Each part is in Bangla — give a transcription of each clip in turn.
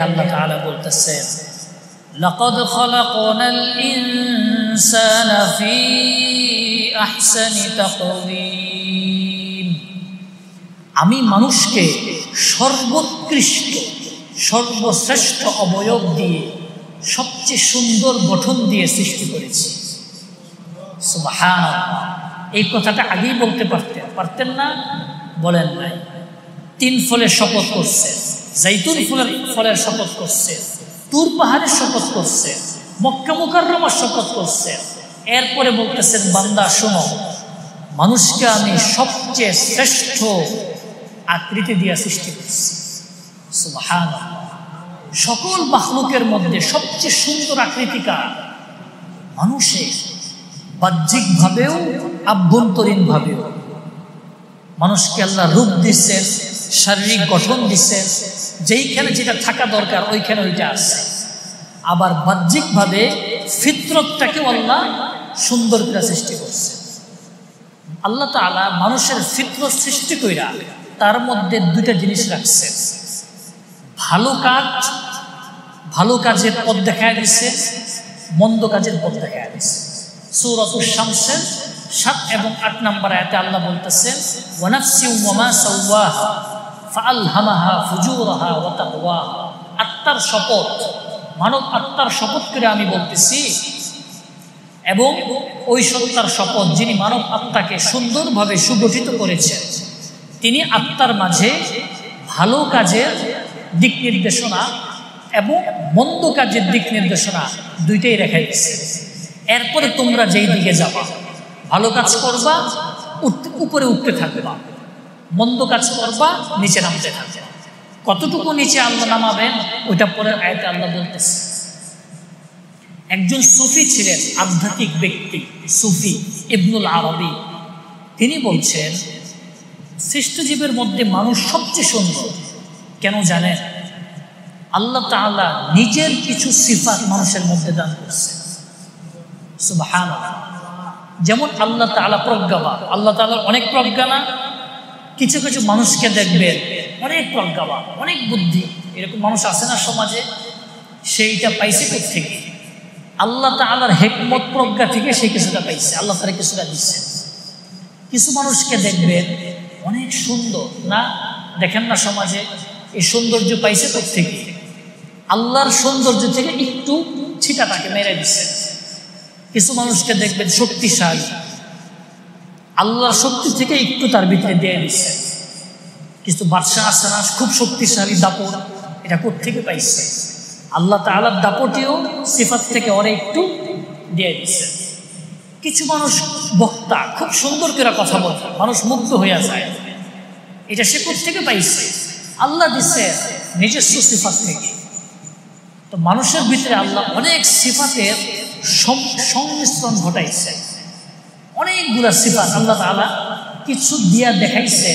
আল্লাহ তাআলা বলতেছেন লাকাদ খালাকনাল ইনসানা ফি আহসানি তাকওয়িম। আমি মানুষকে সর্বোৎকৃষ্ট সর্বশ্রেষ্ঠ অবয়ব দিয়ে সবচেয়ে সুন্দর গঠন দিয়ে সৃষ্টি করেছি। সুবহানাল্লাহ। এই কথাটা আগেই বলতে পারতেন না? বলেন নাই। 3 ফলের শপথ করছে, জাইতুন ফলের শপথ করছে, তুর পাহাড়ের শপথ করছে, মক্কা মুকাররমার শপথ করছে। এরপরে বলতেছেন বান্দা শোনো, মানুষকে আমি সবচেয়ে শ্রেষ্ঠ আকৃতি দিয়ে সৃষ্টি করছি। সুবহানাল্লাহ। সকল মাখলুকের মধ্যে সবচেয়ে সুন্দর আকৃতিকার মানুষের, বাহ্যিকভাবেও আভ্যন্তরীণভাবেও। মানুষকে আল্লাহ রূপ দিচ্ছেন, শারীরিক গঠন দিচ্ছেন, যেইখানে যেটা থাকা দরকার ওইখানে ওইটা আছে। আবার বাহ্যিকভাবে ফিতরতটাকেও আল্লাহ সুন্দর করে সৃষ্টি করছে। আল্লাহ তাআলা মানুষের ফিতরত সৃষ্টি কইরা তার মধ্যে 2টা জিনিস রাখছেন। ভালো কাজের পথ দেখায় দিচ্ছে, মন্দ কাজের পথ দেখায় দিচ্ছে। সূরাতুশ শামসের 7 এবং 8 নম্বর আয়াতে আল্লাহ বলতেছেন ওয়া নাফসিন ওয়া মা সাওয়াহা ফাআলহামাহা ফুজুরাহা ওয়া তাকওয়াহা। আত্মার শপথ, মানব আত্মার শপথ করে আমি বলতেছি, এবং ওই সত্তার শপথ যিনি মানব আত্মাকে সুন্দরভাবে সুগঠিত করেছেন, তিনি আত্মার মাঝে ভালো কাজের দিক নির্দেশনা এবং মন্দ কাজের দিক নির্দেশনা 2টাই রেখে দিচ্ছে। এরপরে তোমরা যেই দিকে যাবা, ভালো কাজ করবা উপরে উঠতে থাকবা, মন্দ কাজ করবা নিচে নামতে থাকবে। কতটুকু নিচে আল্লাহ নামাবেন ওইটা পরের আয়াতে আল্লাহ বলতেছে। একজন সুফি ছিলেন, আধ্যাত্মিক ব্যক্তি, সুফি ইবনুল আরবি। তিনি বলছেন সৃষ্টজীবের মধ্যে মানুষ সবচেয়ে সুন্দর। কেন জানেন? আল্লাহ তাআলা নিজের কিছু সিফাত মানুষের মধ্যে দান করছে। সুবহানাল্লাহ। যেমন আল্লাহ তাআলা প্রজ্ঞাবান, আল্লাহ তাআলার অনেক প্রজ্ঞা না? কিছু কিছু মানুষকে দেখবেন অনেক প্রজ্ঞাবান, অনেক বুদ্ধি, এরকম মানুষ আছে না সমাজে? সেইটা পাইছে কোত্থেকে? আল্লাহ তাআলার হিকমত প্রজ্ঞা থেকে সে কিছুটা পাইছে, আল্লাহ তাআলা কিছুটা দিচ্ছে। কিছু মানুষকে দেখবেন অনেক সুন্দর না? দেখেন না সমাজে? এই সৌন্দর্য পাইছে কোত্থেকে? আল্লাহর সৌন্দর্য থেকে একটু ছিটাটাকে মেরে দিচ্ছে। কিছু মানুষকে দেখবেন শক্তিশালী, আল্লাহর শক্তি থেকে একটু তার ভিতরে দিয়ে দিচ্ছে। কিন্তু বাদশাহ আছে না, খুব শক্তিশালী, দাপট, এটা কোত্থেকে পাইছে? আল্লাহ তাআলার দাপটেও সিফাত থেকে ওরা একটু দিয়ে দিচ্ছে। কিছু মানুষ বক্তা, খুব সুন্দর করে কথা বলে, মানুষ মুগ্ধ হয়ে যায়, এটা সে কোত্থেকে পাইছে? আল্লাহ দিচ্ছে নিজস্ব সিফাত থেকে। তো মানুষের ভিতরে আল্লাহ অনেক সিফাতের সংমিশ্রণ ঘটাইছে, অনেকগুলা সিফাত আল্লাহ তাআলা কিছু দিয়া দেখাইছে।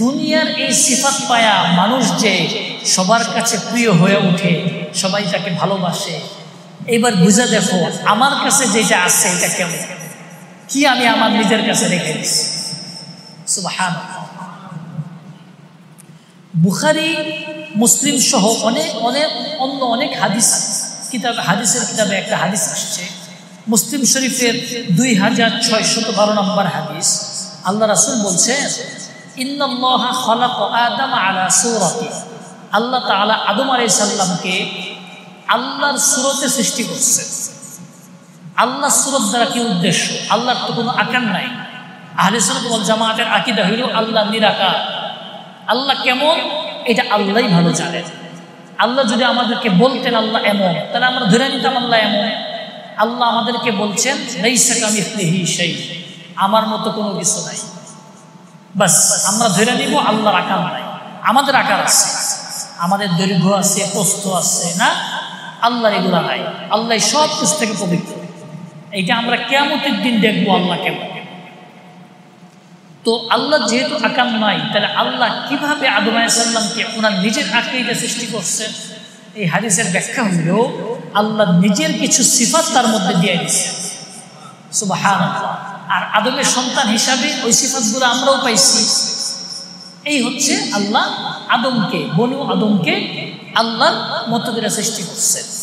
দুনিয়ার এই সিফাত পায়া মানুষ যে সবার কাছে প্রিয় হয়ে ওঠে, সবাই তাকে ভালোবাসে। এবার বুঝে দেখো আমার কাছে যেটা আছে এটা কেমন, কি আমি আমার নিজের কাছে রেখে দিচ্ছি। সুবহানাল্লাহ। বুখারী, মুসলিম সহ অনেক হাদিসের কিতাবে একটা হাদিস আসছে, মুসলিম শরীফের 2612 নম্বর হাদিস। আল্লাহ রাসূল বলছেন ইন্নাল্লাহা খালাকা আদাম আলা সূরাতি। আল্লাহ তাআলা আদম আলাইহিস সালামকে আল্লাহর সূরতে সৃষ্টি করছেন। আল্লাহর সূরত দ্বারা কি উদ্দেশ্য? আল্লাহর তো কোনো আকার নাই। আহলে সুন্নাত ওয়াল জামাতের আকীদা হইল আল্লাহ নিরাকার। আল্লাহ কেমন এটা আল্লাহই ভালো জানেন। আল্লাহ যদি আমাদেরকে বলতেন আল্লাহ এমন, তাহলে আমরা ধরে নিতাম আল্লাহ এমন। আল্লাহ আমাদেরকে বলছেন লাইসা কামিসলিহি শাই, আমার মতো কোনো কিছু নাই। বাস আমরা ধরে নিব আল্লাহর আকার নাই। আমাদের আকার আছে, আমাদের দৈর্ঘ্য আছে, প্রস্থ আছে, না? আল্লাহর এগুলা নাই। আল্লাহ সব কিছু থেকে পবিত্র। এইটা আমরা কিয়ামতের দিন দেখবো আল্লাহ কেমন। তো আল্লাহ যেহেতু আকার নাই, তাহলে আল্লাহ কিভাবে আদম আলাইহিস সালামকে ওনার নিজের আকৃতিতে সৃষ্টি করছেন? এই হাদিসের ব্যাখ্যা হলো আল্লাহ নিজের কিছু সিফাত তার মধ্যে দিয়ে দিয়েছেন। সুবহানাল্লাহ। আর আদমের সন্তান হিসাবে ওই সিফাতগুলো আমরাও পাইছি। এই হচ্ছে আল্লাহ আদমকে, বনু আদমকে আল্লাহর মতো করে সৃষ্টি করছেন।